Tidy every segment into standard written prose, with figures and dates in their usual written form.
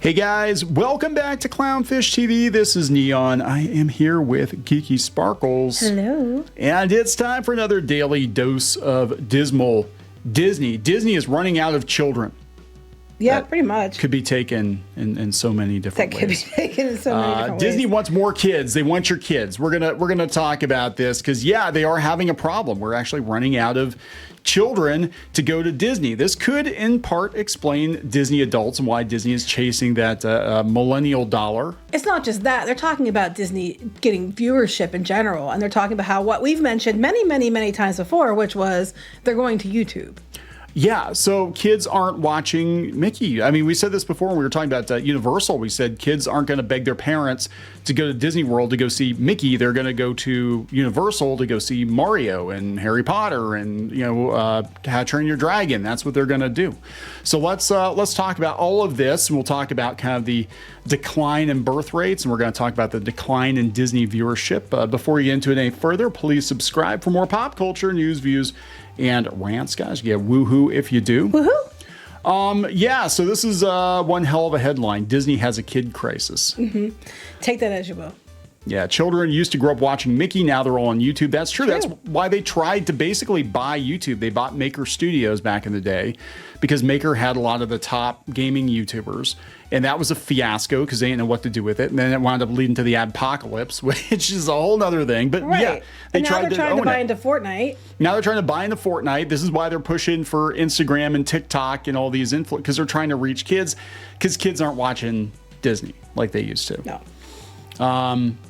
Hey guys, welcome back to Clownfish TV. This is Neon. I am here with Geeky Sparkles. Hello. And it's time for another daily dose of dismal Disney. Disney is running out of children. Yeah, pretty much. Could be taken in so many different ways. That could be taken in so many different ways. Disney wants more kids. They want your kids. We're gonna talk about this because yeah, they are having a problem. We're actually running out of children to go to Disney. This could in part explain Disney adults and why Disney is chasing that millennial dollar. It's not just that. They're talking about Disney getting viewership in general, and they're talking about how what we've mentioned many times before, which was they're going to YouTube. Yeah, so kids aren't watching Mickey. I mean, we said this before when we were talking about Universal. We said kids aren't going to beg their parents to go to Disney World to go see Mickey. They're going to go to Universal to go see Mario and Harry Potter and, How to Train Your Dragon. That's what they're going to do. So let's talk about all of this, and we'll talk about kind of the decline in birth rates, and we're going to talk about the decline in Disney viewership. Before you get into it any further, please subscribe for more pop culture, news, views, and rants, guys. Yeah, woohoo if you do. Woohoo! Yeah, so this is one hell of a headline. Disney has a kid crisis. Mm-hmm. Take that as you will. Yeah, children used to grow up watching Mickey. Now they're all on YouTube. That's true. That's why they tried to basically buy YouTube. They bought Maker Studios back in the day because Maker had a lot of the top gaming YouTubers. And that was a fiasco because they didn't know what to do with it. And then it wound up leading to the adpocalypse, which is a whole other thing. But yeah, they tried to buy into Fortnite. Now they're trying to buy into Fortnite. This is why they're pushing for Instagram and TikTok and all these because they're trying to reach kids because kids aren't watching Disney like they used to. No.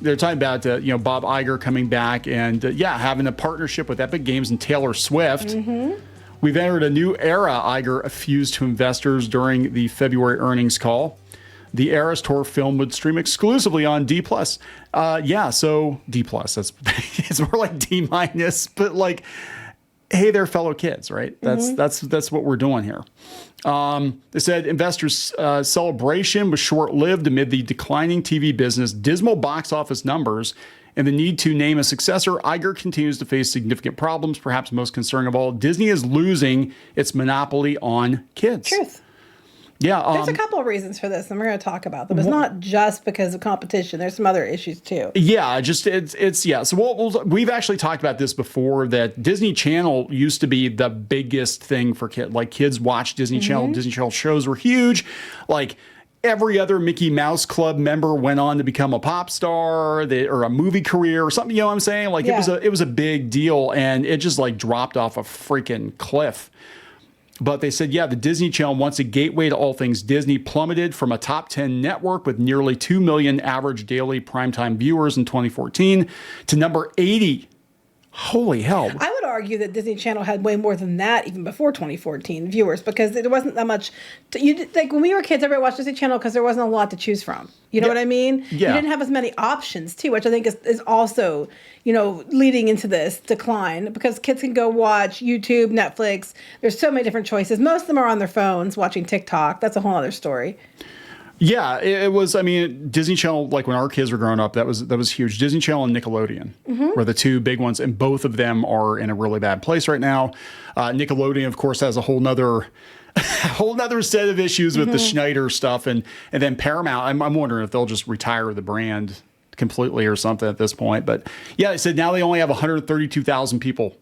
They're talking about Bob Iger coming back and having a partnership with Epic Games and Taylor Swift. Mm-hmm. We've entered a new era, Iger effused to investors during the February earnings call. The Eras Tour film would stream exclusively on D+. So D+, it's more like D-, but like, hey, they're fellow kids, right? That's what we're doing here. They said investors' celebration was short-lived amid the declining TV business, dismal box office numbers, and the need to name a successor. Iger continues to face significant problems. Perhaps most concerning of all, Disney is losing its monopoly on kids. Truth. Yeah, there's a couple of reasons for this, and we're going to talk about them. It's not just because of competition. There's some other issues too. Yeah, So we've actually talked about this before. That Disney Channel used to be the biggest thing for kids. Like kids watch Disney Channel. Disney Channel shows were huge. Like every other Mickey Mouse Club member went on to become a pop star or a movie career or something. You know what I'm saying? Like it was a big deal, and it just like dropped off a freaking cliff. But they said, the Disney Channel, once a gateway to all things Disney, plummeted from a top 10 network with nearly 2 million average daily primetime viewers in 2014 to number 80. Holy hell. I would argue that Disney Channel had way more than that even before 2014 viewers because there wasn't that much. Like when we were kids, everybody watched Disney Channel because there wasn't a lot to choose from. You know what I mean? Yeah. You didn't have as many options too, which I think is also, leading into this decline because kids can go watch YouTube, Netflix. There's so many different choices. Most of them are on their phones watching TikTok. That's a whole other story. Yeah, it was. I mean, Disney Channel, like when our kids were growing up, that was huge. Disney Channel and Nickelodeon were the two big ones, and both of them are in a really bad place right now. Nickelodeon, of course, has a whole nother set of issues with the Schneider stuff, and then Paramount. I'm wondering if they'll just retire the brand completely or something at this point. But yeah, they said now they only have 132,000 people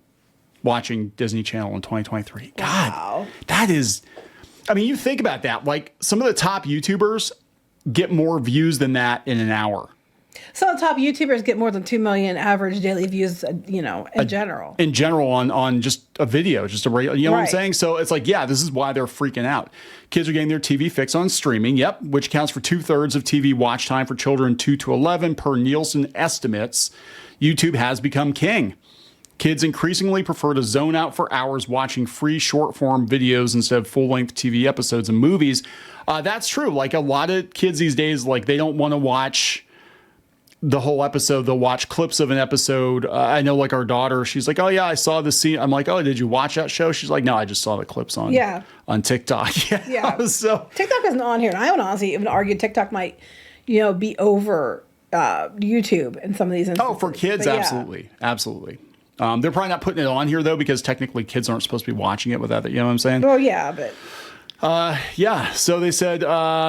watching Disney Channel in 2023. God, that is. I mean, you think about that. Like some of the top YouTubers get more views than that in an hour. Some of the top YouTubers get more than 2 million average daily views, in general. In general on just a video, just a regular, what I'm saying? So it's like, this is why they're freaking out. Kids are getting their TV fix on streaming, which accounts for 2/3 of TV watch time for children 2 to 11 per Nielsen estimates. YouTube has become king. Kids increasingly prefer to zone out for hours watching free short-form videos instead of full-length TV episodes and movies. That's true. Like a lot of kids these days, like they don't want to watch the whole episode. They'll watch clips of an episode. I know like our daughter, she's like, oh yeah, I saw the scene. I'm like, oh, did you watch that show? She's like, no, I just saw the clips on TikTok. Yeah. So TikTok isn't on here. And I would honestly even argue TikTok might, be over YouTube in some of these instances. Oh, for kids, absolutely. Absolutely. They're probably not putting it on here though, because technically kids aren't supposed to be watching it without it. You know what I'm saying? Well, yeah, but Yeah, so they said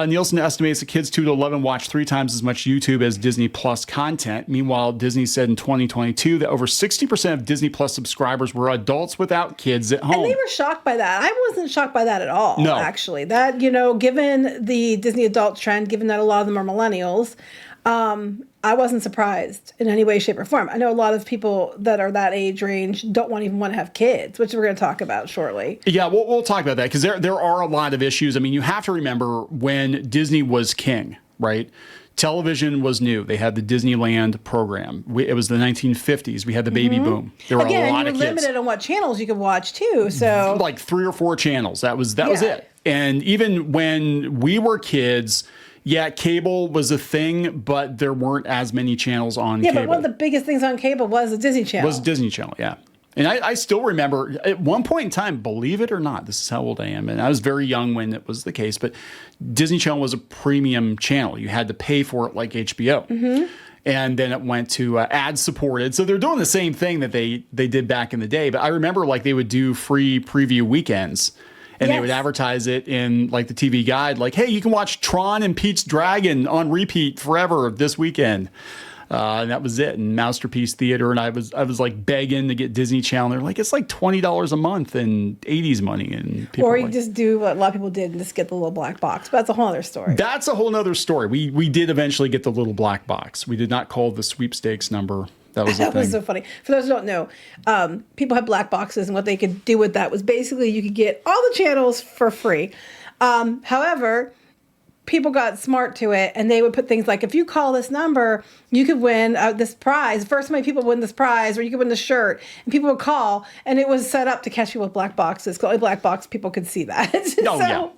Nielsen estimates that kids 2 to 11 watch 3 times as much YouTube as Disney Plus content. Meanwhile, Disney said in 2022 that over 60% of Disney Plus subscribers were adults without kids at home. And they were shocked by that. I wasn't shocked by that at all, No. actually. That, you know, given the Disney adult trend, given that a lot of them are millennials, I wasn't surprised in any way, shape, or form. I know a lot of people that are that age range don't even want to have kids, which we're going to talk about shortly. Yeah, we'll talk about that because there are a lot of issues. I mean, you have to remember when Disney was king, right? Television was new. They had the Disneyland program. It was the 1950s. We had the baby boom. There were a lot of kids. Again, you were limited on what channels you could watch too. So like 3 or 4 channels. That was it. And even when we were kids, yeah, cable was a thing, but there weren't as many channels on cable. Yeah, but one of the biggest things on cable was the Disney Channel. Was Disney Channel, yeah. And I still remember at one point in time, believe it or not, this is how old I am, and I was very young when it was the case, but Disney Channel was a premium channel. You had to pay for it like HBO. And then it went to ad supported. So they're doing the same thing that they did back in the day. But I remember like they would do free preview weekends. And they would advertise it in like the TV guide, like, hey, you can watch Tron and Pete's Dragon on repeat forever this weekend. And that was it. And Masterpiece Theater. And I was like begging to get Disney Channel. They're like, it's like $20 a month in 80s money. And people or you just do what a lot of people did and just get the little black box. But that's a whole other story. That's a whole other story. We did eventually get the little black box. We did not call the sweepstakes number. That was the thing. Was so funny. For those who don't know, people had black boxes, and what they could do with that was basically you could get all the channels for free. However, people got smart to it, and they would put things like, if you call this number, you could win this prize. First, so many people win this prize, or you could win the shirt. And people would call, and it was set up to catch people with black boxes. Because only black box people could see that.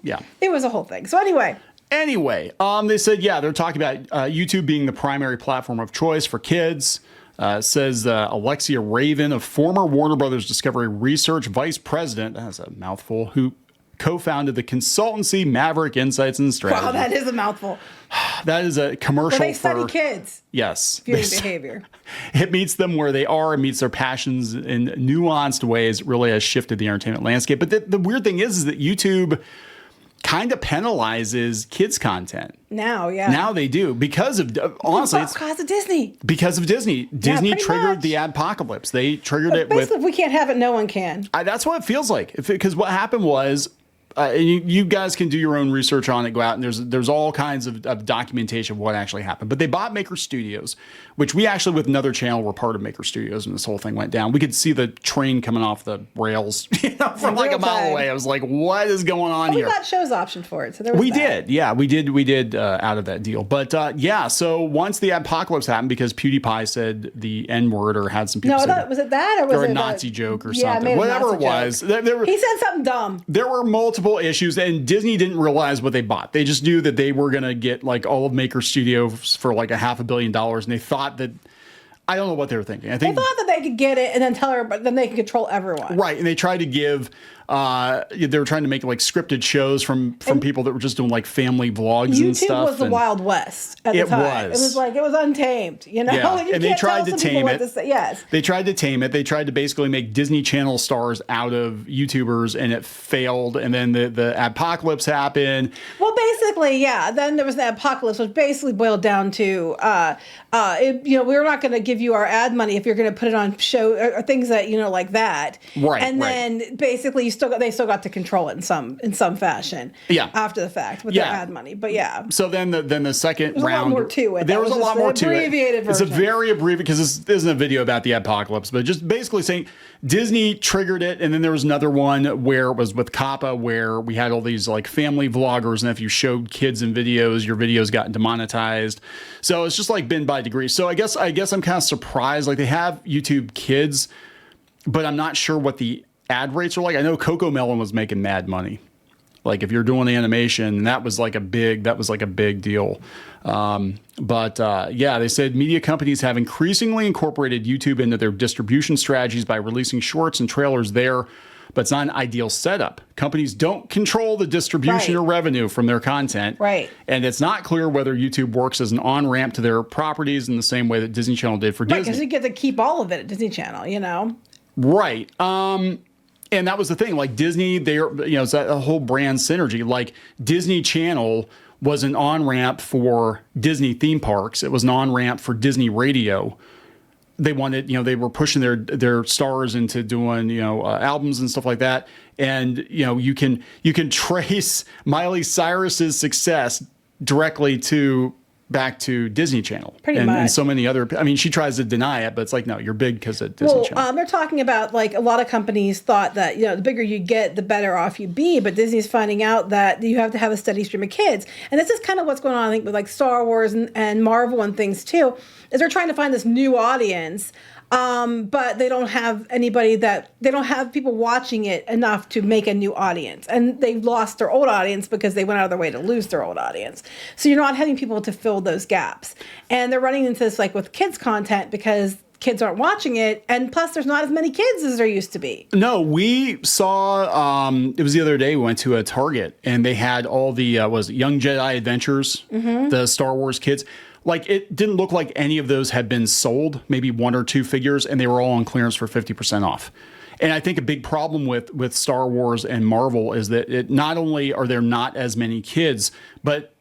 Yeah. It was a whole thing. So anyway, they said, they're talking about YouTube being the primary platform of choice for kids. Says Alexia Raven, a former Warner Brothers Discovery Research Vice President, that's a mouthful, who co-founded the consultancy Maverick Insights and Strategy. Wow, that is a mouthful. That is a commercial they study kids. Yes. Viewing behavior. It meets them where they are and meets their passions in nuanced ways. It really has shifted the entertainment landscape. But the weird thing is that YouTube kind of penalizes kids content. Now they do because of honestly it's because of Disney. Because of Disney. Disney triggered the adpocalypse. They triggered it with if we can't have it, no one can. That's what it feels like. Because what happened was and you guys can do your own research on it. Go out and there's all kinds of documentation of what actually happened. But they bought Maker Studios, which we actually with another channel were part of Maker Studios when this whole thing went down. We could see the train coming off the rails from like a mile away. I was like, what is going on here? We got shows optioned for it, so there was did. Yeah, we did out of that deal. But so once the apocalypse happened, because PewDiePie said the N word or had some people say was it that or was it a Nazi joke or something? Yeah, whatever it was. He said something dumb. There were multiple issues, and Disney didn't realize what they bought. They just knew that they were going to get like all of Maker Studios for like $500 million, and they thought that I don't know what they were thinking. I think they thought that they could get it and then tell her, but then they could control everyone. Right, and they tried to give. They were trying to make like scripted shows from people that were just doing like family vlogs and stuff. YouTube was the Wild West at the time. It was like it was untamed, you know. Yeah. And they tried to tame it. Yes, they tried to tame it. They tried to basically make Disney Channel stars out of YouTubers, and it failed. And then the apocalypse happened. Well, basically, yeah. Then there was the apocalypse, which basically boiled down to, we're not going to give you our ad money if you're going to put it on show or things that like that. Right. And then basically, they still got to control it in some fashion. Yeah. After the fact with their ad money, but yeah. So then the second round, a lot more to it. There was a lot more to it. Abbreviated version. It's a very abbreviated because this isn't a video about the apocalypse, but just basically saying Disney triggered it, and then there was another one where it was with Kappa, where we had all these like family vloggers, and if you showed kids in videos, your videos got demonetized. So it's just like been by degrees. So I guess I'm kind of surprised. Like they have YouTube Kids, but I'm not sure what the ad rates are like. I know Cocomelon was making mad money. Like if you're doing animation, that was like a big deal. They said media companies have increasingly incorporated YouTube into their distribution strategies by releasing shorts and trailers there, but it's not an ideal setup. Companies don't control the distribution or revenue from their content. Right. And it's not clear whether YouTube works as an on-ramp to their properties in the same way that Disney Channel did for Disney. Because you get to keep all of it at Disney Channel, Right. And that was the thing. Like Disney, it's a whole brand synergy. Like Disney Channel was an on-ramp for Disney theme parks. It was an on-ramp for Disney radio. They wanted, they were pushing their stars into doing, albums and stuff like that. And, you can trace Miley Cyrus's success directly back to Disney Channel. Pretty much. And so many other, she tries to deny it, but it's like, no, you're big because of Disney Channel. They're talking about, like, a lot of companies thought that, the bigger you get, the better off you be. But Disney's finding out that you have to have a steady stream of kids. And this is kind of what's going on, I think, with like Star Wars and Marvel and things too, is they're trying to find this new audience. But they don't have they don't have people watching it enough to make a new audience. And they've lost their old audience because they went out of their way to lose their old audience. So you're not having people to fill those gaps. And they're running into this, like, with kids content because kids aren't watching it. And plus, there's not as many kids as there used to be. No, we saw, it was the other day, we went to a Target and they had all the, Young Jedi Adventures, the Star Wars kids. Like, it didn't look like any of those had been sold, maybe one or two figures, and they were all on clearance for 50% off. And I think a big problem with Star Wars and Marvel is that not only are there not as many kids, but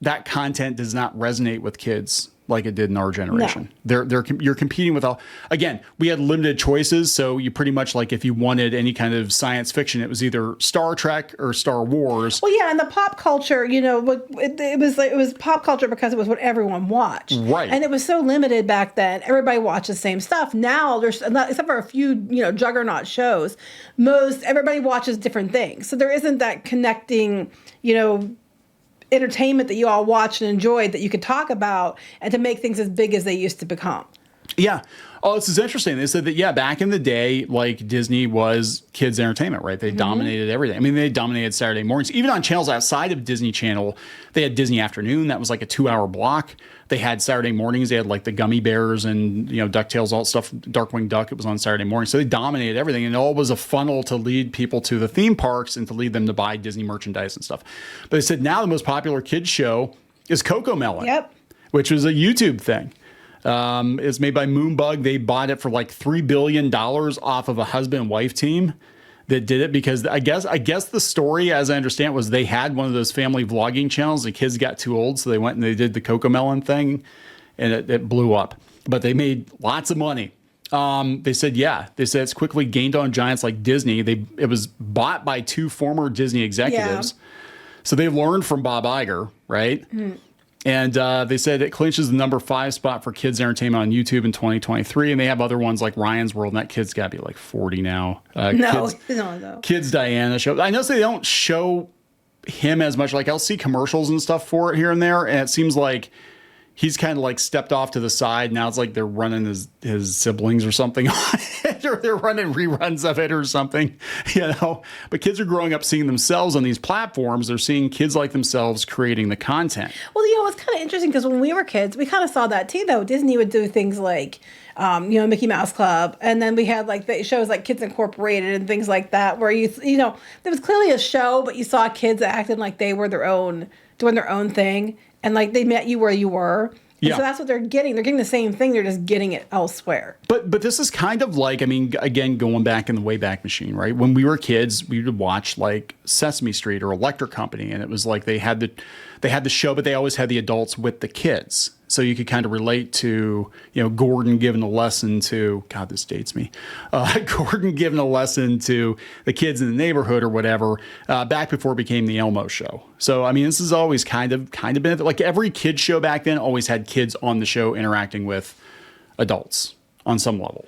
that content does not resonate with kids like it did in our generation. No. You're competing with again, we had limited choices, so you pretty much, like, if you wanted any kind of science fiction, it was either Star Trek or Star Wars. Well, yeah, and the pop culture, it was pop culture because it was what everyone watched. Right. And it was so limited back then. Everybody watched the same stuff. Now there's except for a few, juggernaut shows, everybody watches different things. So there isn't that connecting, entertainment that you all watched and enjoyed that you could talk about and to make things as big as they used to become. Yeah. Oh, this is interesting. They said that, back in the day, like, Disney was kids' entertainment, right? They dominated everything. They dominated Saturday mornings. Even on channels outside of Disney Channel, they had Disney Afternoon. That was like a 2-hour block. They had Saturday mornings. They had, like, the Gummy Bears and, DuckTales, all stuff, Darkwing Duck. It was on Saturday morning. So they dominated everything. And it all was a funnel to lead people to the theme parks and to lead them to buy Disney merchandise and stuff. But they said now the most popular kids show is Cocomelon. Yep. Which was a YouTube thing. It's made by Moonbug. They bought it for like $3 billion off of a husband and wife team that did it because I guess the story, as I understand, was they had one of those family vlogging channels. The kids got too old, so they went and they did the Cocomelon thing, and it blew up. But they made lots of money. They said it's quickly gained on giants like Disney. It was bought by 2 former Disney executives. Yeah. So they've learned from Bob Iger, right? Mm. And they said it clinches the number 5 spot for kids entertainment on YouTube in 2023. And they have other ones like Ryan's World, and that kid's got to be like 40 now. Kids Diana show. I know they don't show him as much. Like, I'll see commercials and stuff for it here and there. And it seems like he's kind of like stepped off to the side. Now it's like they're running his siblings or something on it, or they're running reruns of it or something, But kids are growing up seeing themselves on these platforms. They're seeing kids like themselves creating the content. Well, it's kind of interesting because when we were kids, we kind of saw that too, though. Disney would do things like, Mickey Mouse Club. And then we had like the shows like Kids Incorporated and things like that, where there was clearly a show, but you saw kids acting like they were doing their own thing. And like they met you where you were. And so that's what they're getting. They're getting the same thing. They're just getting it elsewhere. But this is kind of like, again, going back in the Wayback Machine, right? When we were kids, we would watch like Sesame Street or Electric Company. And it was like they had the show, but they always had the adults with the kids. So you could kind of relate to, Gordon giving a lesson to, God, this dates me. Gordon giving a lesson to the kids in the neighborhood or whatever, back before it became the Elmo show. So, this has always kind of been, like, every kid show back then always had kids on the show interacting with adults on some level.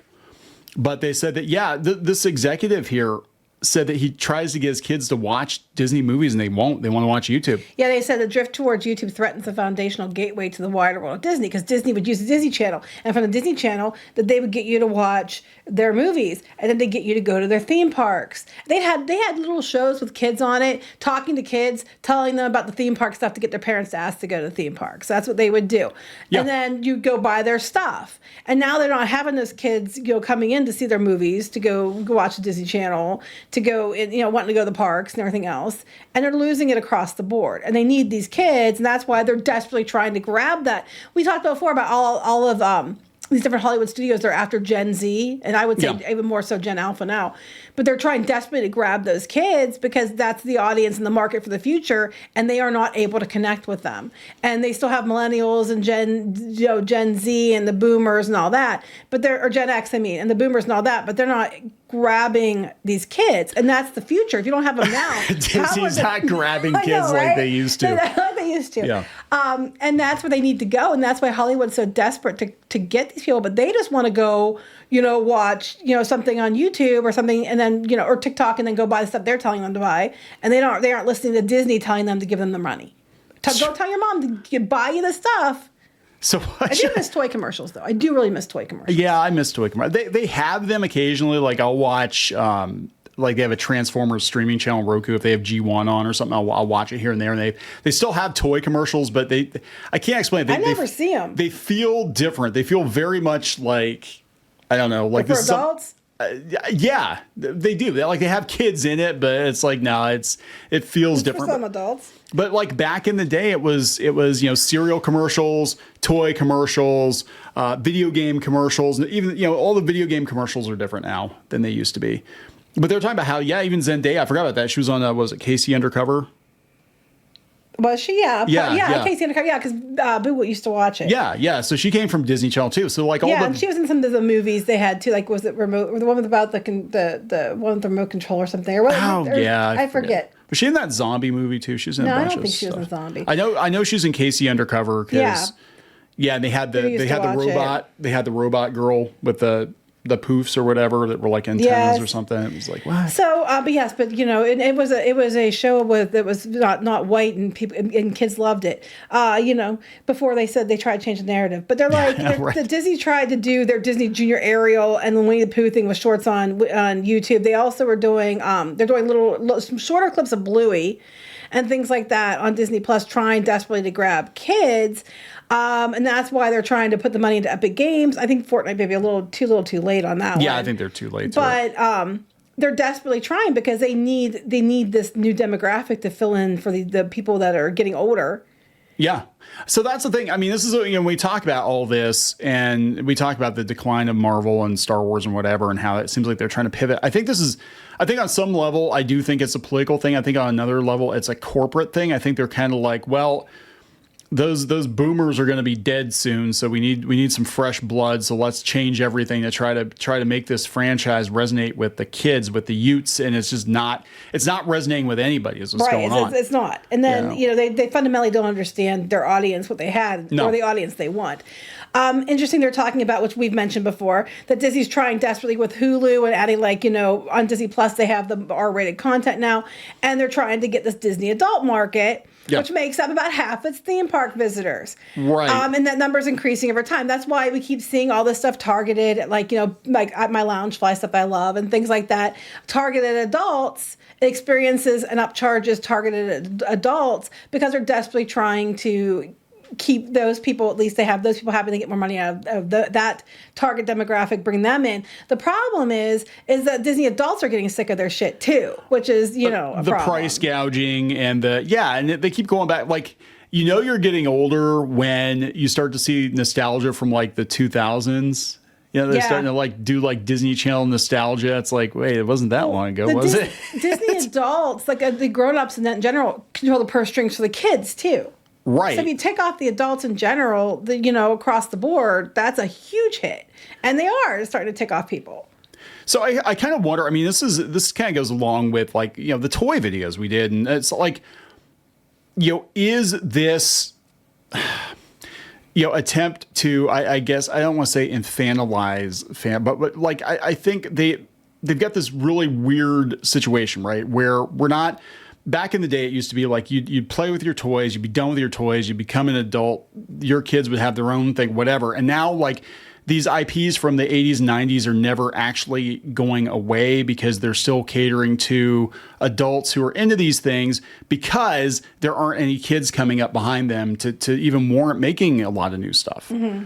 But they said that, this executive here said that he tries to get his kids to watch Disney movies and they won't. They want to watch YouTube. Yeah, they said the drift towards YouTube threatens the foundational gateway to the wider world of Disney, because Disney would use the Disney Channel. And from the Disney Channel, that they would get you to watch their movies, and then they get you to go to their theme parks. They had little shows with kids on it, talking to kids, telling them about the theme park stuff to get their parents to ask to go to the theme parks. That's what they would do. Yeah. And then you go buy their stuff. And now they're not having those kids coming in to see their movies, to go watch the Disney Channel, to go wanting to go to the parks and everything else, and they're losing it across the board. And they need these kids, and that's why they're desperately trying to grab that. We talked before about all of these different Hollywood studios, they're after Gen Z, and I would say Yeah. even more so Gen Alpha now. But they're trying desperately to grab those kids because that's the audience and the market for the future, and they are not able to connect with them. And they still have millennials and Gen Z and the boomers and all that, but they're, or Gen X, I mean, and the boomers and all that, but they're not grabbing these kids, and that's the future. If you don't have them now, Disney's not grabbing kids know, like right? they used to. Like they used to. Yeah. And that's where they need to go, and that's why Hollywood's so desperate to get these people. But they just want to go, watch, something on YouTube or something, and then or TikTok, and then go buy the stuff they're telling them to buy, and they aren't listening to Disney telling them to give them the money. Go tell your mom to buy you the stuff. So I do miss toy commercials, though. I do really miss toy commercials. Yeah, I miss toy commercials. They have them occasionally. Like I'll watch, like they have a Transformers streaming channel on Roku. If they have G1 on or something, I'll watch it here and there. And they still have toy commercials, but I can't explain it. I never see them. They feel different. They feel very much like, I don't know, like for adults. Yeah, they do. They have kids in it, but it's like it feels different. For some adults. But like back in the day, it was cereal commercials, toy commercials, video game commercials, and even all the video game commercials are different now than they used to be. But they're talking about how even Zendaya, I forgot about that. She was on was it Casey Undercover? Was she? Yeah. Yeah. Casey Undercover. Yeah, because Boo used to watch it. Yeah. So she came from Disney Channel too. So like and she was in some of the movies they had too. Like was it remote or the one about the one with the remote control or something? Or what? I forget. Was she in that zombie movie too? She was in a bunch I don't of think she stuff. was in Zombie. I know she's in Casey Undercover because and they had the robot. They had the robot girl with the poofs or whatever that were like antennas or something. It was like what? So, it was a show that was not white, and people and kids loved it. Before they said they tried to change the narrative, but they're like right. the Disney tried to do their Disney Junior Ariel and the Winnie the Pooh thing with shorts on YouTube. They also were doing they're doing little shorter clips of Bluey and things like that on Disney Plus, trying desperately to grab kids. And that's why they're trying to put the money into Epic Games. I think Fortnite may be a little too late on that one. Yeah, I think they're too late. But they're desperately trying because they need this new demographic to fill in for the people that are getting older. Yeah. So that's the thing. I mean, this is, we talk about all this and we talk about the decline of Marvel and Star Wars and whatever, and how it seems like they're trying to pivot. I think on some level, I do think it's a political thing. I think on another level, it's a corporate thing. I think they're kind of like, well, those boomers are going to be dead soon, so we need some fresh blood. So let's change everything to try to make this franchise resonate with the kids, with the youths, and it's not resonating with anybody. Is what's going on. It's not. And then they fundamentally don't understand their audience, what they had, or the audience they want. Interesting. They're talking about, which we've mentioned before, that Disney's trying desperately with Hulu and adding on Disney Plus they have the R-rated content now, and they're trying to get this Disney adult market. Yep. Which makes up about half its theme park visitors. Right. And that number's increasing over time. That's why we keep seeing all this stuff targeted at like at my Loungefly stuff I love and things like that. Targeted adults, experiences and upcharges targeted at adults because they're desperately trying to keep those people, at least they have those people happy to get more money out of that target demographic, bring them in. The problem is that Disney adults are getting sick of their shit too, which is, a the problem. Price gouging and and they keep going back. Like, you're getting older when you start to see nostalgia from like the 2000s. They're starting to do Disney Channel nostalgia. It's like, wait, it wasn't that long ago, was it? Disney adults, like the grown-ups in general, control the purse strings for the kids too. Right. So if you take off the adults in general, across the board, that's a huge hit. And they are starting to tick off people. So I kind of wonder, I mean, this kind of goes along with the toy videos we did. And it's like, is this, attempt to, I guess, I don't want to say infantilize but I think they've got this really weird situation, right? Where we're not. Back in the day, it used to be like you'd play with your toys, you'd be done with your toys, you'd become an adult, your kids would have their own thing, whatever. And now, these IPs from the 80s and 90s are never actually going away because they're still catering to adults who are into these things because there aren't any kids coming up behind them to even warrant making a lot of new stuff. Mm-hmm.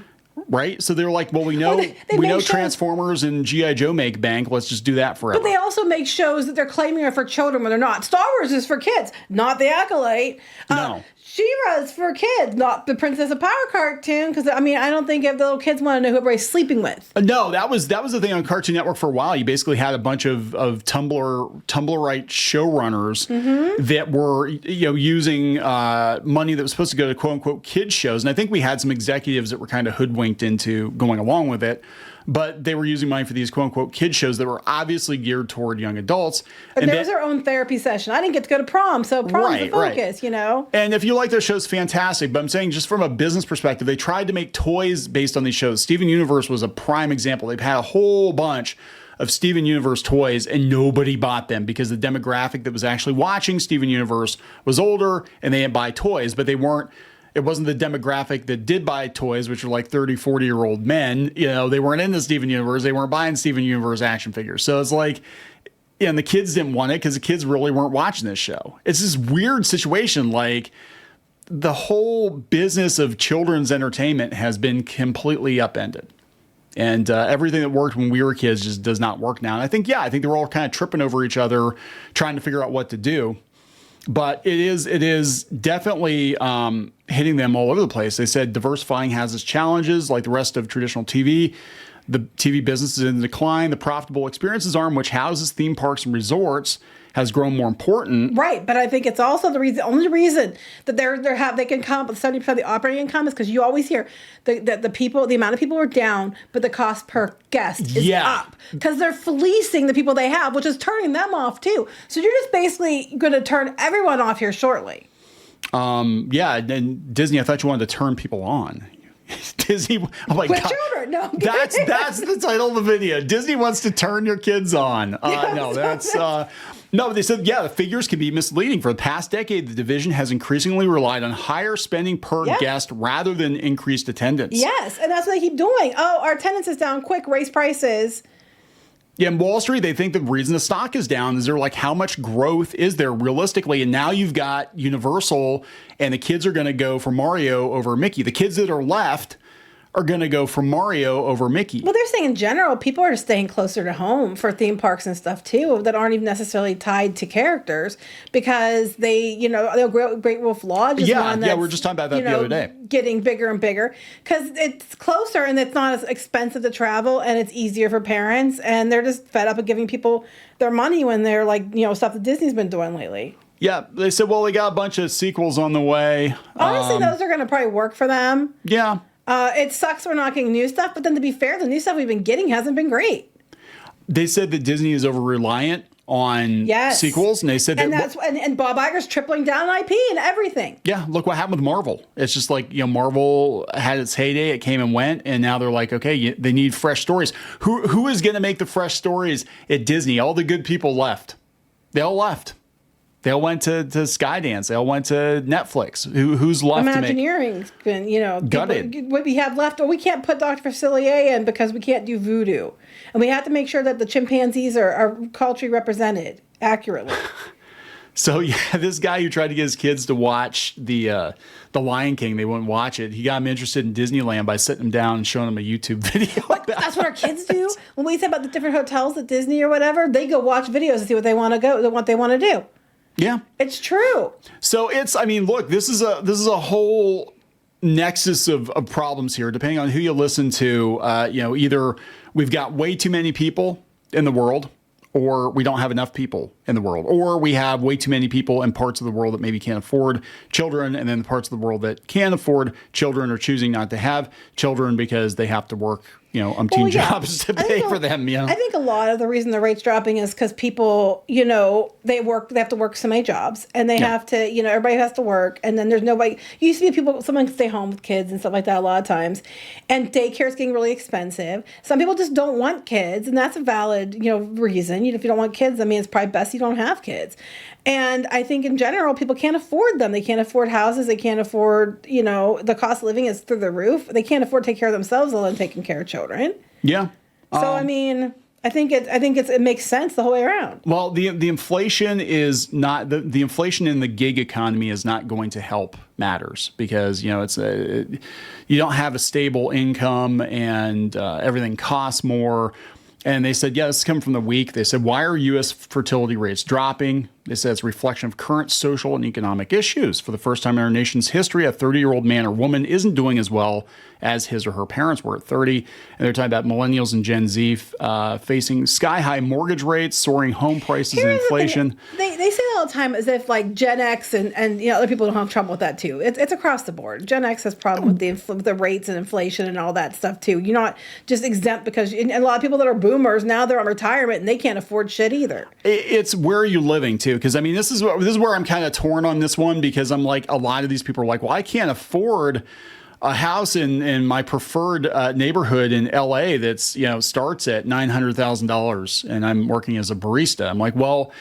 right? So they're like, well, we know they we know make shows- Transformers and G.I. Joe make bank. Let's just do that forever. But they also make shows that they're claiming are for children when they're not. Star Wars is for kids, not the Acolyte. No. She-Ra's for kids, not the Princess of Power cartoon. Because I mean, I don't think if the little kids want to know who everybody's sleeping with. No, that was the thing on Cartoon Network for a while. You basically had a bunch of Tumblrite showrunners that were using money that was supposed to go to quote unquote kids shows, and I think we had some executives that were kind of hoodwinked into going along with it. But they were using money for these quote unquote kid shows that were obviously geared toward young adults. And there's their own therapy session. I didn't get to go to prom, so prom's the focus, And if you like those shows, fantastic. But I'm saying just from a business perspective, they tried to make toys based on these shows. Steven Universe was a prime example. They've had a whole bunch of Steven Universe toys and nobody bought them because the demographic that was actually watching Steven Universe was older and they didn't buy toys, but it wasn't the demographic that did buy toys, which were like 30, 40-year-old men. They weren't into Steven Universe. They weren't buying Steven Universe action figures. So it's like, and the kids didn't want it because the kids really weren't watching this show. It's this weird situation. Like the whole business of children's entertainment has been completely upended. And everything that worked when we were kids just does not work now. And I think they're all kind of tripping over each other, trying to figure out what to do. But it is definitely hitting them all over the place. They said diversifying has its challenges, like the rest of traditional TV. The TV business is in decline. The profitable experiences arm, which houses theme parks and resorts, has grown more important. Right, but I think it's also the only reason that they can come up with 70% of the operating income is because you always hear the amount of people are down, but the cost per guest is up because they're fleecing the people they have, which is turning them off too. So you're just basically going to turn everyone off here shortly. And Disney, I thought you wanted to turn people on. Disney, oh my With God. children, no. That's the title of the video. Disney wants to turn your kids on. No, they said, the figures can be misleading. For the past decade, the division has increasingly relied on higher spending per guest rather than increased attendance. Yes, and that's what they keep doing. Oh, our attendance is down. Quick, raise prices. Yeah, in Wall Street, they think the reason the stock is down is they're like, how much growth is there realistically? And now you've got Universal, and the kids are going to go for Mario over Mickey. The kids that are left are going to go for Mario over Mickey. Well, they're saying in general, people are staying closer to home for theme parks and stuff too that aren't even necessarily tied to characters because Great Wolf Lodge is one that's, we were just talking about that the other day. Getting bigger and bigger because it's closer and it's not as expensive to travel and it's easier for parents and they're just fed up of giving people their money when they're like, stuff that Disney's been doing lately. Yeah, they said, well, they got a bunch of sequels on the way. Honestly, those are going to probably work for them. Yeah. It sucks we're not getting new stuff, but then to be fair, the new stuff we've been getting hasn't been great. They said that Disney is over-reliant on sequels, and they said that... And Bob Iger's tripling down on IP and everything. Yeah, look what happened with Marvel. It's just like, Marvel had its heyday, it came and went, and now they're like, okay, they need fresh stories. Who is going to make the fresh stories at Disney? All the good people left. They all left. They all went to Skydance. They all went to Netflix. Who's left to make? Imagineering's been, gutted. What we have left, we can't put Dr. Facilier in because we can't do voodoo. And we have to make sure that the chimpanzees are culturally represented accurately. So, this guy who tried to get his kids to watch the Lion King, they wouldn't watch it. He got them interested in Disneyland by sitting them down and showing them a YouTube video. That's what our kids do. When we say about the different hotels at Disney or whatever, they go watch videos and see what they want to do. Yeah, it's true. So look, this is a whole nexus of problems here, depending on who you listen to. Either we've got way too many people in the world, or we don't have enough people in the world, or we have way too many people in parts of the world that maybe can't afford children, and then the parts of the world that can afford children are choosing not to have children because they have to work, umpteen jobs to pay for them. I think a lot of the reason the rate's dropping is because people, they have to work so many jobs, and they have to, everybody has to work, and then there's nobody. Used to be someone can stay home with kids and stuff like that a lot of times, and daycare is getting really expensive. Some people just don't want kids, and that's a valid, reason. If you don't want kids, it's probably best you don't have kids. And I think in general, people can't afford them. They can't afford houses. They can't afford, the cost of living is through the roof. They can't afford to take care of themselves, let alone taking care of children. Yeah. So, It makes sense the whole way around. Well, the inflation is not the inflation in the gig economy is not going to help matters because you don't have a stable income and everything costs more. And they said, yeah, this is coming from the week. They said, why are U.S. fertility rates dropping? They said it's a reflection of current social and economic issues. For the first time in our nation's history, a 30-year-old man or woman isn't doing as well as his or her parents were at 30. And they're talking about millennials and Gen Z facing sky-high mortgage rates, soaring home prices, and inflation. They say that all the time as if like Gen X and other people don't have trouble with that too. It's across the board. Gen X has problem with the rates and inflation and all that stuff too. You're not just exempt because and a lot of people that are boomers now they're on retirement and they can't afford shit either. It's where are you living too? Because I mean, this is where I'm kind of torn on this one because I'm like a lot of these people are like, well, I can't afford a house in my preferred neighborhood in LA that's starts at $900,000 and I'm working as a barista. I'm like, well,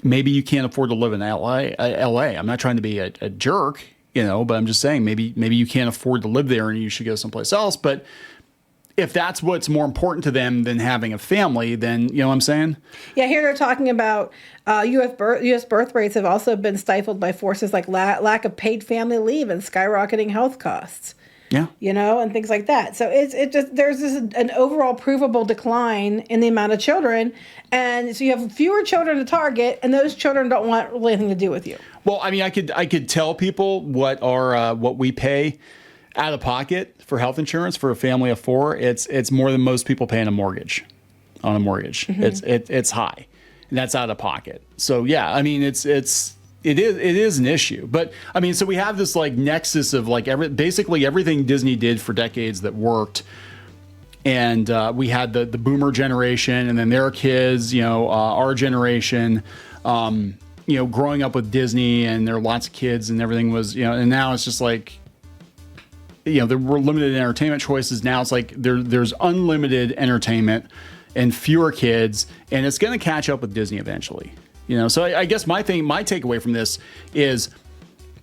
maybe you can't afford to live in LA. I'm not trying to be a jerk, but I'm just saying maybe you can't afford to live there and you should go someplace else. But if that's what's more important to them than having a family, then you know what I'm saying? Yeah, here they're talking about U.S. birth rates have also been stifled by forces like lack of paid family leave and skyrocketing health costs. Yeah. And things like that. So there's an overall provable decline in the amount of children. And so you have fewer children to target and those children don't want really anything to do with you. Well, I mean, I could tell people what we pay out of pocket for health insurance for a family of four. It's more than most people pay on a mortgage. Mm-hmm. It's high, and that's out of pocket. So yeah, I mean it is an issue. But I mean, so we have this like nexus of like basically everything Disney did for decades that worked. And we had the boomer generation, and then their kids, our generation, growing up with Disney, and there are lots of kids, and everything was, and now it's just like. There were limited entertainment choices. Now it's like there's unlimited entertainment and fewer kids, and it's going to catch up with Disney eventually. So I guess my takeaway from this is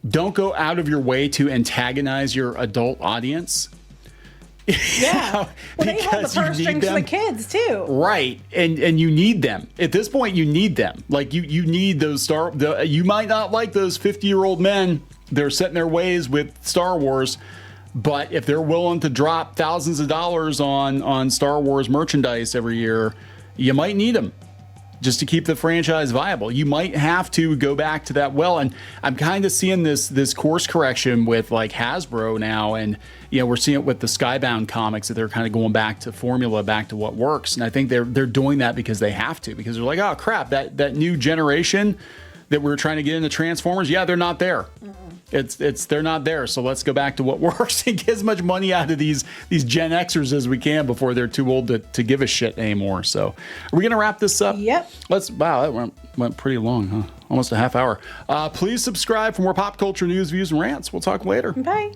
don't go out of your way to antagonize your adult audience. Yeah, well, they hold the purse strings for the kids too, right? And you need them at this point. You need them. Like you need those you might not like those 50-year-old men. They're set in their ways with Star Wars. But if they're willing to drop thousands of dollars on Star Wars merchandise every year, you might need them just to keep the franchise viable. You might have to go back to that well. And I'm kind of seeing this course correction with like Hasbro now. And, we're seeing it with the Skybound comics that they're kind of going back to formula, back to what works. And I think they're doing that because they have to, because they're like, oh, crap, that new generation that we're trying to get into Transformers, yeah, they're not there. They're not there. So let's go back to what works and get as much money out of these Gen Xers as we can before they're too old to give a shit anymore. So are we going to wrap this up? Yep. Wow, that went pretty long, huh? Almost a half hour. Please subscribe for more pop culture news, views, and rants. We'll talk later. Bye.